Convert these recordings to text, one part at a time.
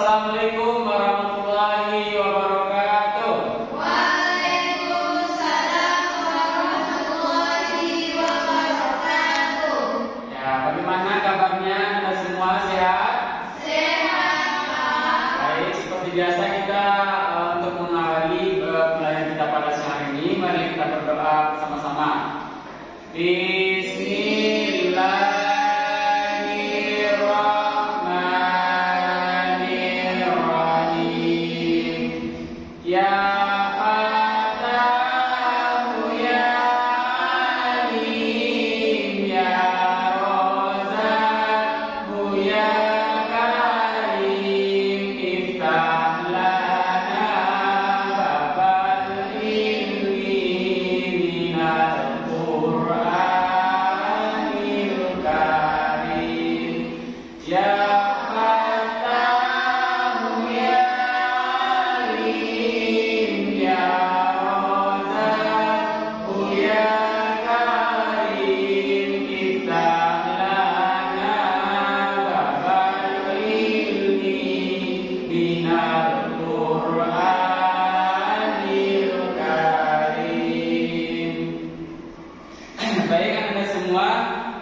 Assalamualaikum warahmatullahi wabarakatuh. Waalaikumsalam warahmatullahi wabarakatuh. Ya, bagaimana kabarnya? Anda semua sehat? Sehat, Pak. Baik, seperti biasa kita untuk mengawali pelajaran kita pada siang ini, mari kita berdoa bersama-sama. Bismillahirrahmanirrahim. Ya Fatahu ya Alim ya Razaqu ya Karim, iftah lana babal ilmi minal Qur'anil Karim. Ya Fatahu ya Alim ya Razaqu ya Karim, iftah lana babal ilmi minal Qur'anil Karim. Baik, Anda semua,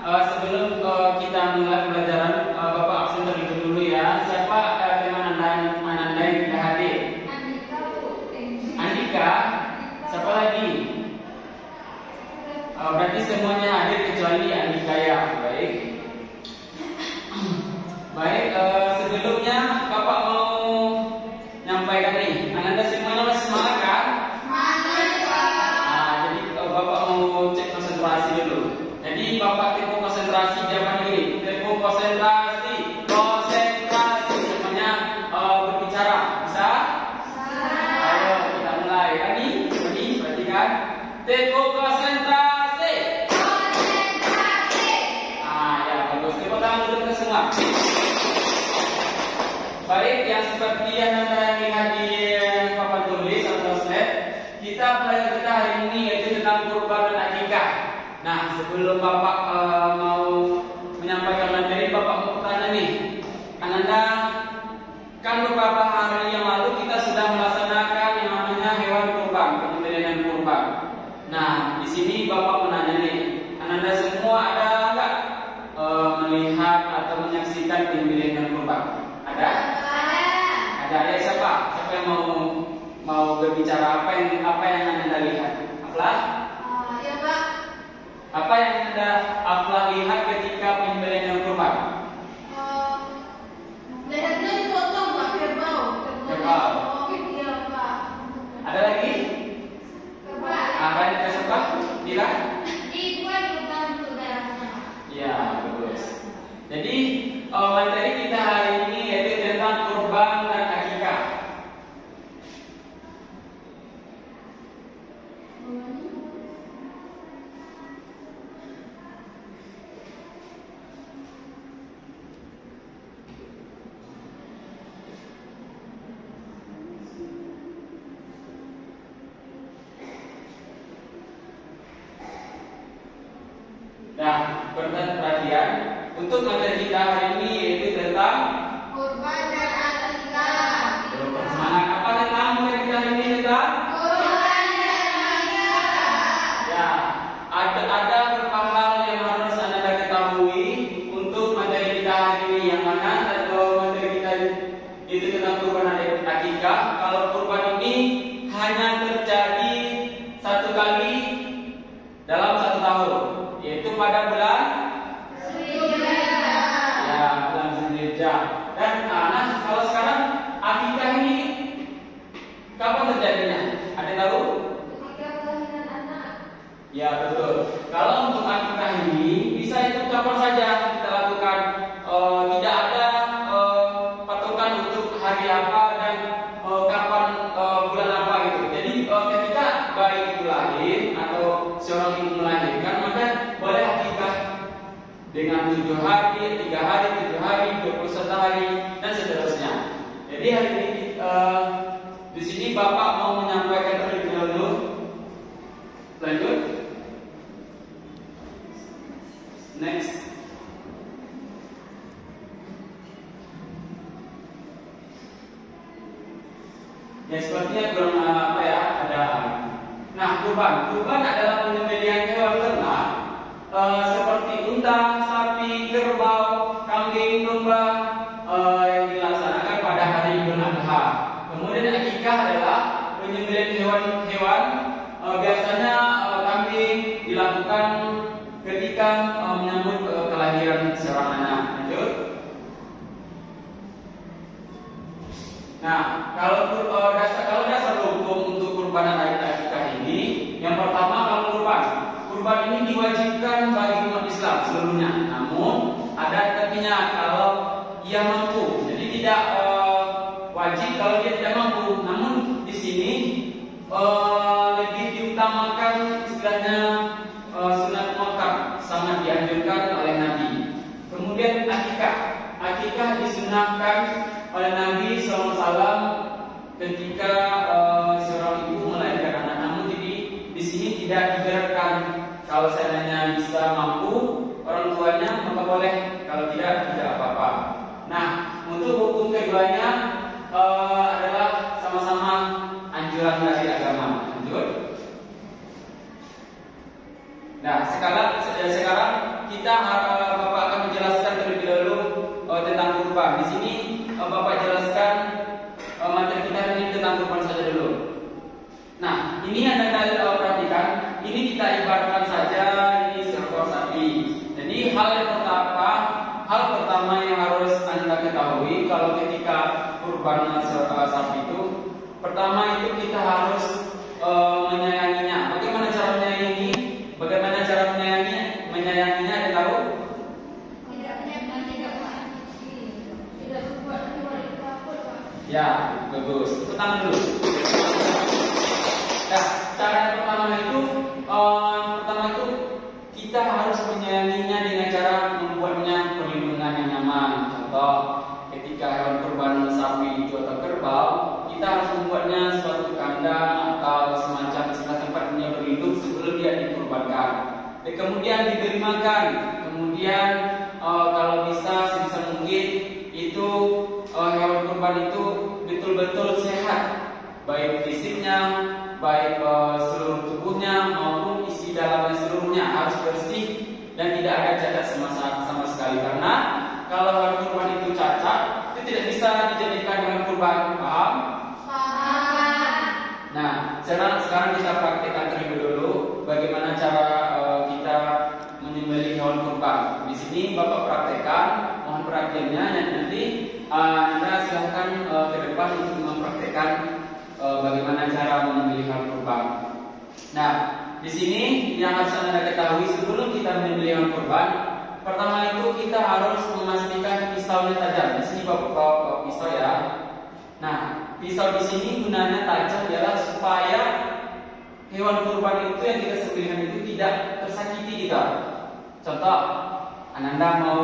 sebelum kita mulai pelajaran, Bapak absen terlebih dulu ya. Siapa teman Anda yang tidak hadir? Andika, Bu. Andika. Siapa lagi? Berarti semuanya hadir kecuali Andika ya. Baik. Baik, sebelumnya Bapak mau nyampaikan nih. Anda semuanya masih semangat kan? Semangat, Pak. Nah, jadi Bapak mau cek konsentrasi dulu. Jadi Bapak tipe konsentrasi zaman ini. Tipe konsentrasi, namanya berbicara. Bisa? Ayo kita mulai. Tadi perhatikan. Tipe konsentrasi. Konsentrasi. Ya bagus. Tepuk tangan untuk kita semua. Baik, yang seperti yang Anda lihat di papan tulis atau slide, pelajaran kita hari ini yaitu tentang kurban dan akikah. Nah, sebelum Bapak mau menyampaikan materi, Bapak mau bertanya nih. Anda kan beberapa hari yang lalu kita sudah melaksanakan yang namanya hewan kurban, penyembelihan kurban. Nah, di sini Bapak menanya nih, Anda semua ada nggak melihat atau menyaksikan penyembelihan kurban? Ada? Ada ya, siapa? Siapa yang mau berbicara, apa yang Anda lihat? Aflah? Ya, Pak. Apa yang Aflah lihat ketika penyembelihan kurban? Lehernya dipotong, Pak, kerbau. Kerbau. Iya, Pak. Ada lagi? Kerbau. Banyak siapa? Bila? Dibuat untuk darahnya. Ya, bagus. Jadi materi kita hari ini yaitu tentang kurban dan akikah. Nah, perhatian untuk materi kita hari ini yaitu tentang Kurban dan akikah. semangat. Apa tentang materi kita hari ini tentang? Kurban dan akikah. Ya, ada beberapa hal yang harus Anda ketahui untuk materi kita hari ini, yang mana atau materi kita itu tentang kurban dan akikah. Kalau kurban ini hanya terjadi satu kali dalam satu tahun, yaitu pada bulan bulan Zulhijjah. Dan kalau sekarang akikah ini kapan terjadinya? Ada tahu? Ketika kelahiran anak. Ya betul. Kalau untuk akikah ini bisa itu kapan saja kita lakukan. Tidak ada patokan untuk hari apa dan kapan bulan apa gitu. Jadi ketika bayi itu lahir atau seorang ibu melahirkan, maka boleh akikah dengan 7 hari, 3 hari, 7 hari, 21 hari dan seterusnya. Jadi hari ini di sini Bapak mau menyampaikan terlebih dahulu. Lanjut. Next. Ya sepertinya kurang apa ya, ada. Nah, kurban adalah penyembelihan hewan ternak seperti unta, sapi, kerbau, kambing, domba yang dilaksanakan pada hari Idul Adha. Kemudian akikah adalah penyembelihan hewan-hewan biasanya kambing dilakukan ketika menyambut kelahiran seorang anak. Lanjut. Nah, kalau dasar hukum untuk kurban dan akikah ini, yang pertama kalau kurban ini diwajibkan bagi umat Islam seluruhnya. Namun ada artinya kalau ia mampu. Jadi tidak wajib kalau dia tidak mampu. Namun di sini lebih diutamakan istilahnya sunat muakkad, sangat dianjurkan oleh Nabi. Kemudian akikah disunahkan oleh Nabi SAW ketika seorang ibu melahirkan anak. Namun di sini tidak digerakkan. Kalau seandainya bisa mampu orang tuanya maka boleh, kalau tidak apa-apa. Nah, untuk hukum keduanya adalah sama-sama anjuran dari agama. Lanjut. Nah, sekarang kita Bapak akan menjelaskan terlebih dahulu tentang kurban. Di sini Bapak jelaskan materi kita ini tentang kurban saja dulu. Nah, ini Anda perhatikan, ini kita ibaratkan saja ini seekor sapi. Jadi hal pertama yang harus Anda ketahui kalau ketika kurban sapi itu, pertama itu kita harus menyayanginya. Bagaimana cara menyayangi? Bagaimana cara menyayanginya? Ada tahu? Ya, bagus. Tepuk tangan dulu. Nah, cara yang pertama itu kita harus menyayanginya dengan cara membuatnya perlindungan yang nyaman. Contoh, ketika hewan kurban sapi itu atau kerbau, kita harus membuatnya suatu kandang atau semacam tempat dia berlindung sebelum dia dikurbankan. Dan kemudian diberi makan. Kemudian kalau bisa sebisa mungkin itu hewan kurban itu betul-betul sehat, baik fisiknya, baik seluruh tubuhnya maupun isi dalamnya seluruhnya harus bersih dan tidak ada cacat sama sekali. Karena kalau hewan kurban itu cacat, itu tidak bisa dijadikan hewan kurban. Paham? Paham. Nah, sekarang kita praktekkan terlebih dulu bagaimana cara kita menyembelih hewan kurban. Di sini Bapak praktekkan, mohon perhatiannya, dan nanti Anda silahkan ke depan untuk mempraktekkan bagaimana cara menyembelih hewan kurban. Nah, di sini yang harus Anda ketahui sebelum kita menyembelih hewan kurban, pertama itu kita harus memastikan pisaunya tajam. Di sini Bapak bawa pisau ya. Nah, pisau di sini gunanya tajam adalah supaya hewan kurban itu yang kita sembelihkan itu tidak tersakiti kita. Contoh, Ananda mau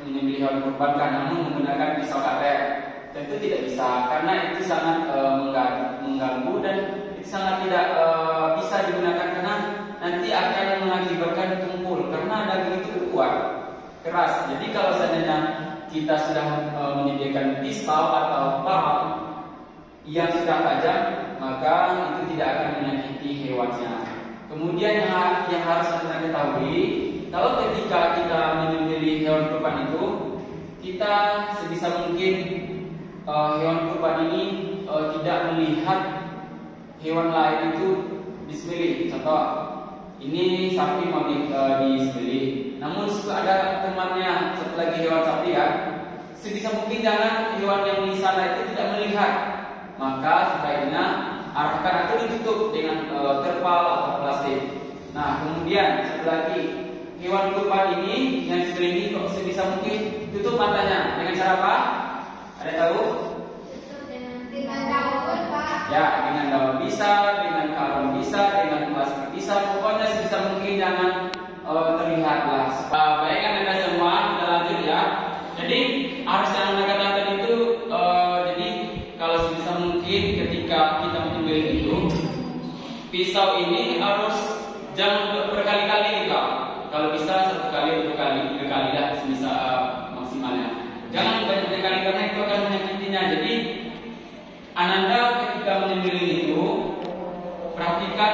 menyembelih hewan kurban namun menggunakan pisau karet, tentu tidak bisa karena itu sangat mengganggu dan itu sangat tidak bisa digunakan karena nanti akan mengakibatkan tumpul karena daging itu kuat, keras. Jadi kalau seandainya kita sudah menyediakan pisau atau parang yang sudah tajam, maka itu tidak akan menyakiti hewannya. Kemudian yang harus Anda ketahui, kalau ketika kita menyembelih hewan kurban itu, kita sebisa mungkin hewan kurban ini tidak melihat hewan lain itu disembelih. Contoh, ini sapi mau disembelih, namun ada temannya satu lagi hewan sapi kan, sebisa mungkin jangan hewan yang di sana itu tidak melihat. Maka sebaiknya arahkan atau ditutup dengan terpal atau plastik. Nah, kemudian satu lagi, hewan kurban ini yang disembelih kok sebisa mungkin tutup matanya dengan cara apa? Ada tahu? Tutup dengan daun, Pak. Ya, dengan daun bisa, dengan karung bisa, dengan plastik bisa. Pokoknya sebisa mungkin jangan terlihat lah. Baikkan Anda semua, kita lanjut ya. Jadi harus yang Anda katakan itu, jadi kalau sebisa mungkin ketika kita menyembelih itu, pisau ini harus jangan berkali-kali gitu. Kalau bisa satu kali, dua kali lah sebisa maksimalnya. Jangan banyak kali karena itu akan menyakitinya. Jadi Ananda menyembelih itu perhatikan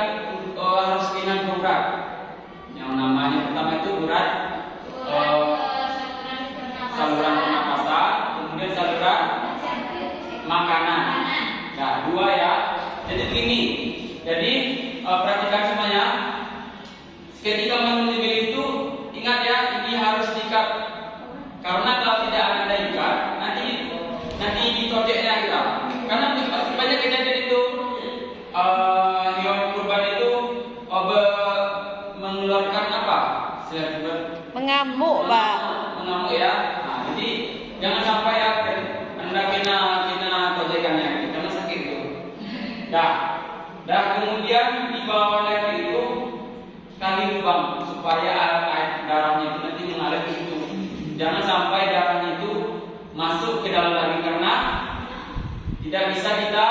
harus keinginan berat. Yang namanya pertama itu berat saluran pernapasan, kemudian saluran makanan. Nah, dua ya. Jadi begini. Jadi perhatikan semuanya. Ketika menyembelih itu ingat ya, ini harus diikat. Karena kalau tidak ada ikat, nanti dicoceknya kita. Karena banyak kejadian itu hewan kurban itu mengeluarkan apa? Mengamuk, Pak. Mengamuk ya. Nah, jadi jangan sampai ya Anda kena tojekannya, karena sakit itu. Dah kemudian di bawah leher itu kali lubang supaya air darahnya itu nanti mengalir ke situ. Jangan sampai darahnya itu masuk ke dalam daging karena tidak bisa kita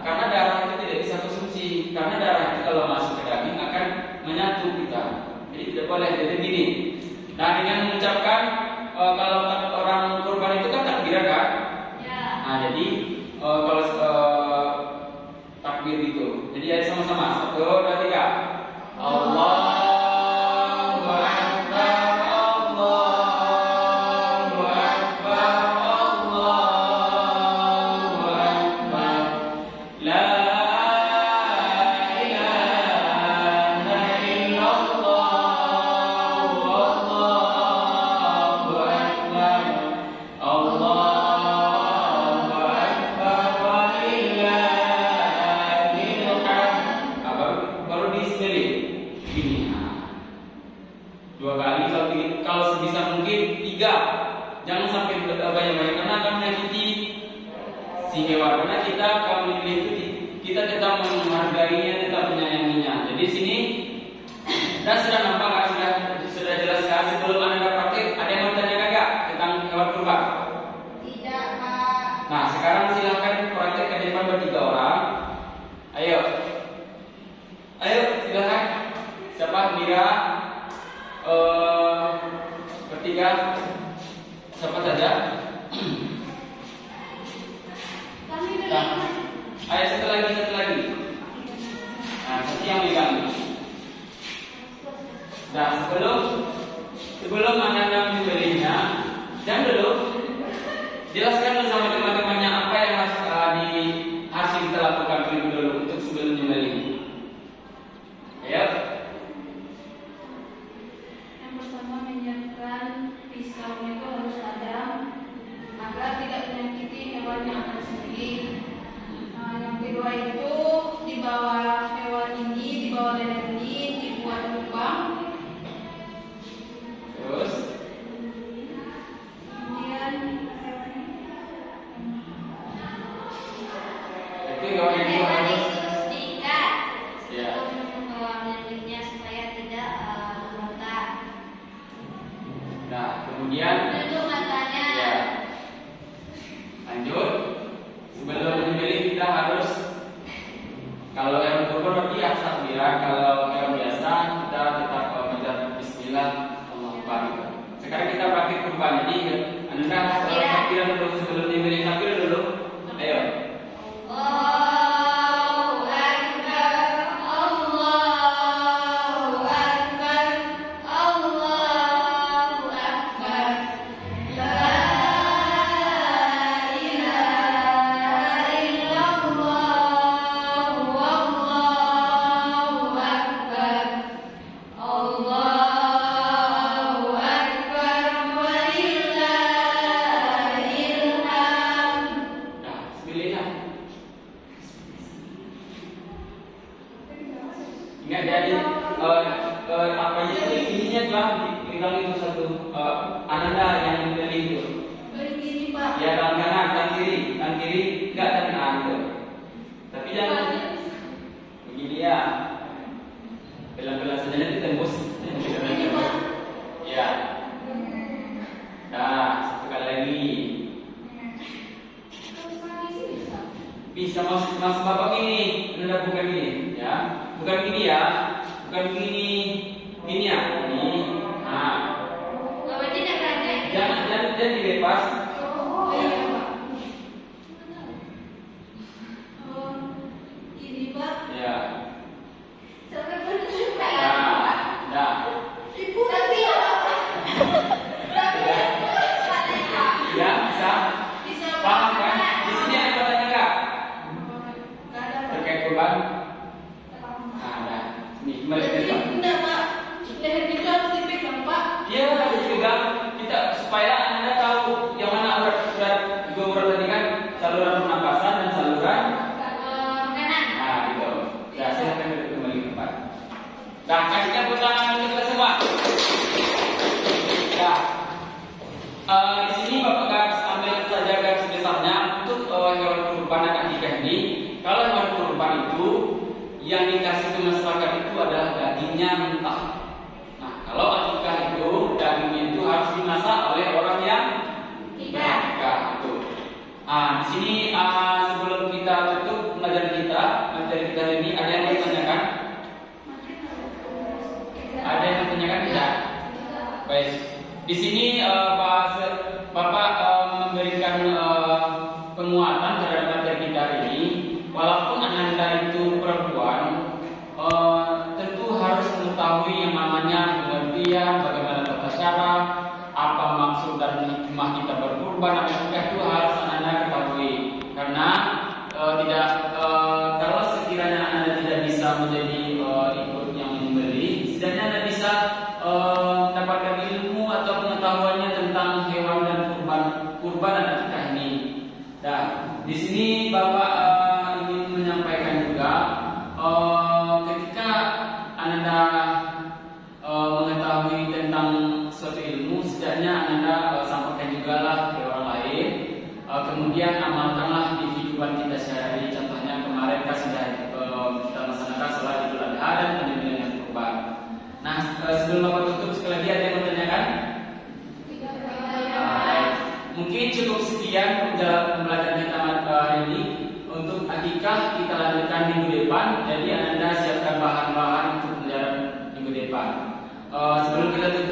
karena darah itu tidak bisa konsumsi, karena darah itu kalau masuk ke daging akan menyatu kita. Jadi tidak boleh. Jadi gini. Nah, dengan mengucapkan kalau orang kurban itu kan takbir kan? Ya. Nah, jadi kalau takbir gitu. Jadi ada sama-sama. 1, 2, 3. Allah. Sebelum Anda membelinya, dan dulu jelaskan bersama teman-temannya apa yang harus kita lakukan dulu untuk sebelum membeli. Ayo. Yang pertama, menyiapkan pisaunya itu harus ada agar tidak menyakiti hewan yang akan disembelih. Nah, yang kedua itu di bawah hewan ini, di bawah leher ini dibuat lubang. Terus kemudian itu yang harus diikat ya. menyembelihnya supaya tidak merontak. Nah, kemudian Tutup matanya. ya. Lanjut. Sebelum menyembelih kita harus, kalau hewan kurban berarti ya takbiran, kalau hewan biasa kita tetap baca bismillah. Sekarang kita praktik kurban. Jadi Anda takbiran dulu sebelum diberi takbir dulu. Ayo. Allahu Akbar, Allahu Akbar, Allahu Akbar. La ilaha illallah, wallahu akbar. Allahu Akbar, walillahil hamd. Nah, bismillah. Ingat jadi apa itu ininya telah dipegang itu satu ananda yang membeli itu. Begini Pak. Ya, tangan kanan, tangan kiri enggak tangan kanan itu. Tapi jangan begini ya. Belah-belah saja nanti tembus. Begini Pak. Ya. Nah, satu kali lagi. Bisa mas bapak gini, anda bukan gini, ya, bukan gini ya, bukan gini, gini ya, ini. Nah, Bapak tidak berani. jangan dilepas. Oh iya Pak. Nah, kasih tepuk tangan untuk kita semua. Nah, di sini Bapak garis ambil saja garis besarnya untuk hewan kurban dan akikah ini. Kalau hewan kurban itu yang dikasih ke masyarakat itu adalah dagingnya mentah. Nah, kalau akikah itu dagingnya itu harus dimasak oleh orang yang akikah itu. Nah, di sini sebelum kita tutup materi kita ini ada yang ditanyakan? Ada yang ditanyakan tidak? Baik. Di sini Bapak memberikan penguatan terhadap materi kita ini. Walaupun Ananda itu perempuan, tentu harus mengetahui yang namanya pengertian, bagaimana tata cara, apa maksud dan hikmah kita berkurban, akikah itu harus Ananda ketahui. Karena kalau sekiranya Anda tidak bisa menjadi ikut yang menyembelih, setidaknya Anda bisa mendapatkan ilmu atau pengetahuannya tentang hewan dan kurban dan akikah ini. Dan di sini Bapak ingin menyampaikan juga ketika Anda mengetahui tentang suatu ilmu, setidaknya Anda sampaikan juga lah ke orang lain. Kemudian amalkanlah di kehidupan kita sehari-hari. Contohnya kemarin kan sudah kita melaksanakan sholat Idul Adha dan penyembelihan kurban. Nah, sebelum Bapak tutup, sekali lagi ada yang bertanyakan? Mungkin cukup sekian pembelajaran kita hari ini. Untuk akikah kita lanjutkan minggu depan. Jadi Anda siapkan bahan-bahan untuk pembelajaran minggu depan. Sebelum kita tutup